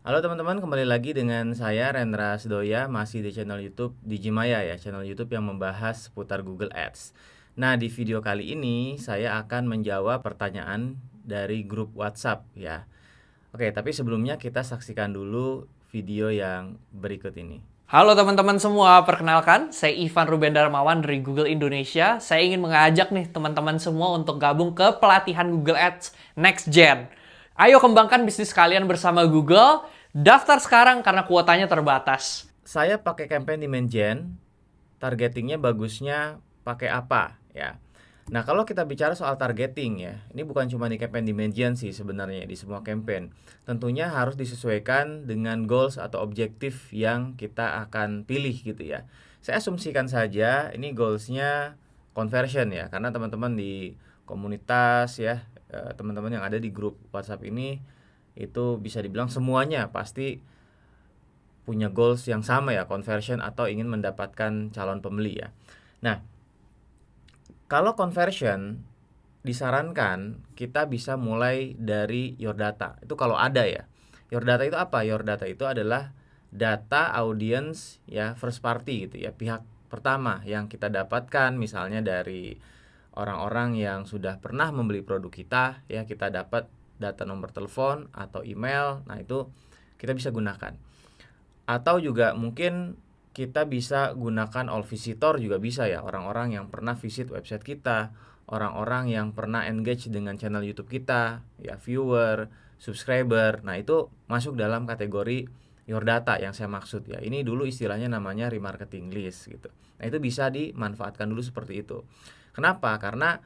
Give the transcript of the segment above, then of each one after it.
Halo teman-teman, kembali lagi dengan saya Rendra Sedoya, masih di channel YouTube Digimaya ya, channel YouTube yang membahas seputar Google Ads. Nah, di video kali ini saya akan menjawab pertanyaan dari grup WhatsApp ya. Oke, tapi sebelumnya kita saksikan dulu video yang berikut ini. Halo teman-teman semua, perkenalkan saya Ivan Ruben Darmawan dari Google Indonesia. Saya ingin mengajak nih teman-teman semua untuk gabung ke pelatihan Google Ads Next Gen. Ayo kembangkan bisnis kalian bersama Google. Daftar sekarang karena kuotanya terbatas. Saya pakai campaign Dimension, targetingnya bagusnya pakai apa ya. Nah, kalau kita bicara soal targeting ya, ini bukan cuma di campaign Dimension sih sebenarnya, di semua campaign. Tentunya harus disesuaikan dengan goals atau objektif yang kita akan pilih gitu ya. Saya asumsikan saja ini goalsnya conversion ya, karena teman-teman di komunitas ya, teman-teman yang ada di grup WhatsApp ini itu bisa dibilang semuanya pasti punya goals yang sama ya, conversion atau ingin mendapatkan calon pembeli ya. Nah, kalau conversion disarankan kita bisa mulai dari your data. Itu kalau ada ya. Your data itu apa? Your data itu adalah data audience ya, first party gitu ya. Pihak pertama yang kita dapatkan misalnya dari orang-orang yang sudah pernah membeli produk kita ya, kita dapat data nomor telepon atau email. Nah, itu kita bisa gunakan. Atau juga mungkin kita bisa gunakan all visitor juga bisa ya, orang-orang yang pernah visit website kita, orang-orang yang pernah engage dengan channel YouTube kita, ya viewer, subscriber. Nah, itu masuk dalam kategori your data yang saya maksud ya. Ini dulu istilahnya namanya remarketing list gitu. Nah, itu bisa dimanfaatkan dulu seperti itu. Kenapa? Karena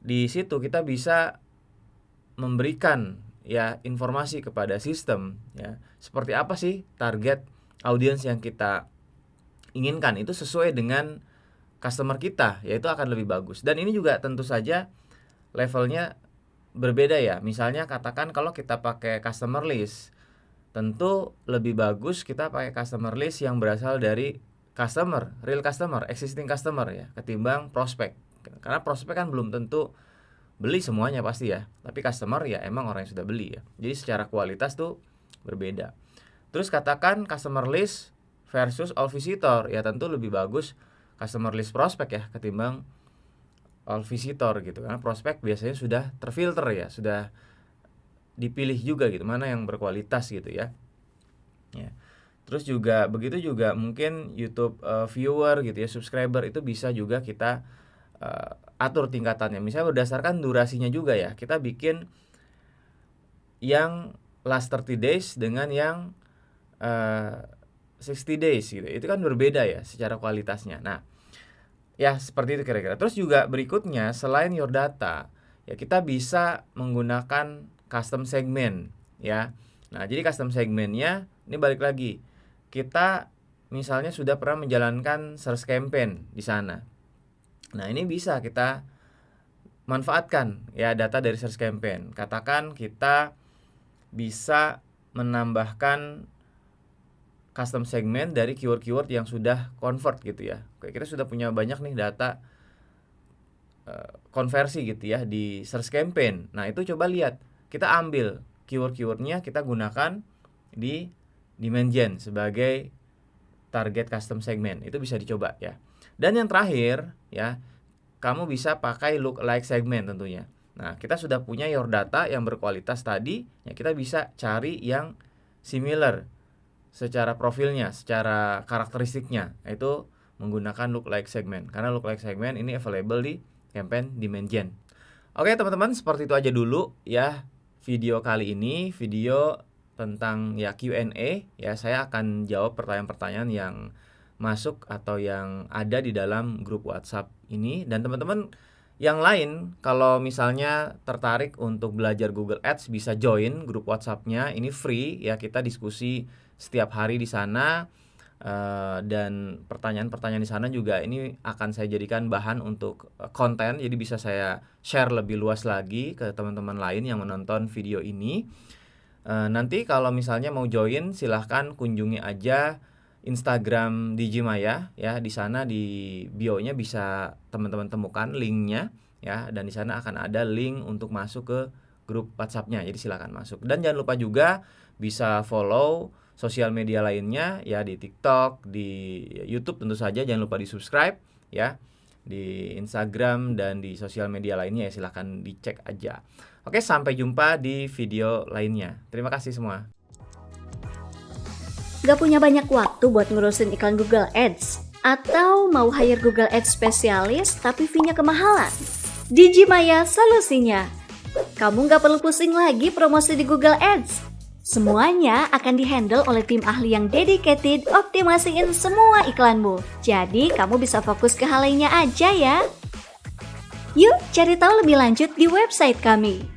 di situ kita bisa memberikan ya informasi kepada sistem ya, seperti apa sih target audiens yang kita inginkan, itu sesuai dengan customer kita, yaitu akan lebih bagus. Dan ini juga tentu saja levelnya berbeda ya. Misalnya katakan kalau kita pakai customer list, tentu lebih bagus kita pakai customer list yang berasal dari customer, real customer, existing customer ya, ketimbang prospek. Karena prospek kan belum tentu beli semuanya pasti ya, tapi customer ya emang orang yang sudah beli ya. Jadi secara kualitas tuh berbeda. Terus katakan customer list versus all visitor, ya tentu lebih bagus customer list prospek ya ketimbang all visitor gitu. Karena prospek biasanya sudah terfilter ya, sudah dipilih juga gitu mana yang berkualitas gitu ya. Ya. Terus juga begitu juga mungkin YouTube viewer gitu ya, subscriber itu bisa juga kita atur tingkatannya. Misalnya berdasarkan durasinya juga ya. Kita bikin yang last 30 days dengan yang 60 days gitu. Itu kan berbeda ya secara kualitasnya. Nah, ya seperti itu kira-kira. Terus juga berikutnya selain your data, ya kita bisa menggunakan custom segment ya. Nah, jadi custom segmentnya ini balik lagi. Kita misalnya sudah pernah menjalankan search campaign di sana. Nah, ini bisa kita manfaatkan ya data dari search campaign. Katakan kita bisa menambahkan custom segment dari keyword-keyword yang sudah convert gitu ya. Oke, kita sudah punya banyak nih data konversi gitu ya di search campaign. Nah, itu coba lihat, kita ambil keyword-keywordnya, kita gunakan di Dimension sebagai target custom segment. Itu bisa dicoba ya. Dan yang terakhir ya, kamu bisa pakai lookalike segment tentunya. Nah, kita sudah punya your data yang berkualitas tadi, ya kita bisa cari yang similar secara profilnya, secara karakteristiknya, yaitu menggunakan lookalike segment. Karena lookalike segment ini available di campaign Dimension. Oke teman-teman, seperti itu aja dulu ya video kali ini, video tentang ya Q&A ya. Saya akan jawab pertanyaan-pertanyaan yang masuk atau yang ada di dalam grup WhatsApp ini. Dan teman-teman yang lain kalau misalnya tertarik untuk belajar Google Ads, bisa join grup WhatsApp-nya. Ini free ya, kita diskusi setiap hari di sana. Dan pertanyaan-pertanyaan di sana juga ini akan saya jadikan bahan untuk konten, jadi bisa saya share lebih luas lagi ke teman-teman lain yang menonton video ini. Nanti kalau misalnya mau join, silahkan kunjungi aja Instagram Digimaya ya. Di sana di bio-nya bisa teman-teman temukan linknya ya, dan di sana akan ada link untuk masuk ke grup WhatsApp-nya. Jadi silakan masuk. Dan jangan lupa juga bisa follow sosial media lainnya ya, di TikTok, di YouTube tentu saja, jangan lupa di-subscribe ya, di Instagram dan di sosial media lainnya ya, silahkan dicek aja. Oke, sampai jumpa di video lainnya. Terima kasih semua. Gak punya banyak waktu buat ngurusin iklan Google Ads? Atau mau hire Google Ads spesialis tapi fee-nya kemahalan? Digimaya solusinya. Kamu gak perlu pusing lagi promosi di Google Ads. Semuanya akan dihandle oleh tim ahli yang dedicated optimasiin semua iklanmu. Jadi kamu bisa fokus ke hal lainnya aja ya. Yuk cari tahu lebih lanjut di website kami